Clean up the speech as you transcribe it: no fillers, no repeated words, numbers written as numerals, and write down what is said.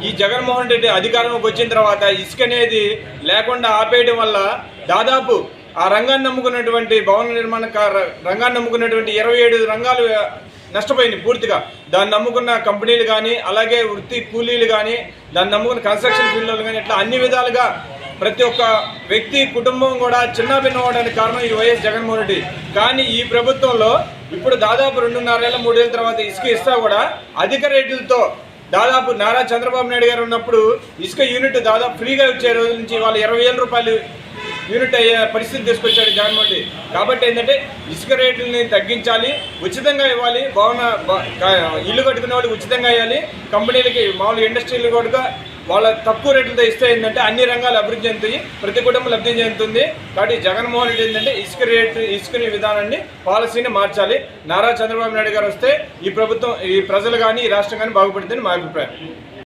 ఈ జగన్మోహన్ రెడ్డి అధికారంలోకి వచ్చిన తర్వాత ఇసుక అనేది లేకుండా ఆపేయడం వల్ల దాదాపు ఆ రంగాన్ని నమ్ముకున్నటువంటి భవన నిర్మాణ రంగాన్ని నమ్ముకున్నటువంటి 27 రంగాలు నష్టపోయింది పూర్తిగా. దాన్ని నమ్ముకున్న కంపెనీలు కానీ, అలాగే వృత్తి కూలీలు కానీ, దాన్ని నమ్ముకున్న కన్స్ట్రక్షన్ ఫీల్డ్లు కానీ, ఇట్లా అన్ని విధాలుగా ప్రతి ఒక్క వ్యక్తి కుటుంబం కూడా చిన్నాభిన్నం అవడానికి కారణం ఈ వైఎస్ జగన్మోహన్ రెడ్డి. కానీ ఈ ప్రభుత్వంలో ఇప్పుడు దాదాపు 2.5 ఏళ్ళ 3 ఏళ్ళ తర్వాత ఇసుక ఇస్తా కూడా అధిక రేట్లతో దాదాపు నారా చంద్రబాబు నాయుడు గారు ఉన్నప్పుడు ఇసుక యూనిట్ దాదాపు ఫ్రీగా వచ్చే రోజుల నుంచి వాళ్ళు 20,000 రూపాయలు యూనిట్ అయ్యే పరిస్థితి తీసుకొచ్చాడు జగన్మోహన్ రెడ్డి. కాబట్టి ఏంటంటే ఇసుక రేట్లని తగ్గించాలి, ఉచితంగా ఇవ్వాలి, ఇల్లు కట్టుకునే వాళ్ళకి ఉచితంగా ఇవ్వాలి, కంపెనీలకి మామూలు ఇండస్ట్రీలు కూడా వాళ్ళ తక్కువ రేట్లతో ఇస్తే ఏంటంటే అన్ని రంగాలు అభివృద్ధి చెందుతాయి, ప్రతి కుటుంబం లబ్ధి చెందుతుంది. కాబట్టి జగన్మోహన్ రెడ్డి ఏంటంటే ఇసుక విధానాన్ని పాలసీని మార్చాలి. నారా చంద్రబాబు నాయుడు గారు వస్తే ఈ ప్రభుత్వం, ఈ ప్రజలు కానీ, ఈ రాష్ట్రం కానీ బాగుపడుతుందని మా అభిప్రాయం.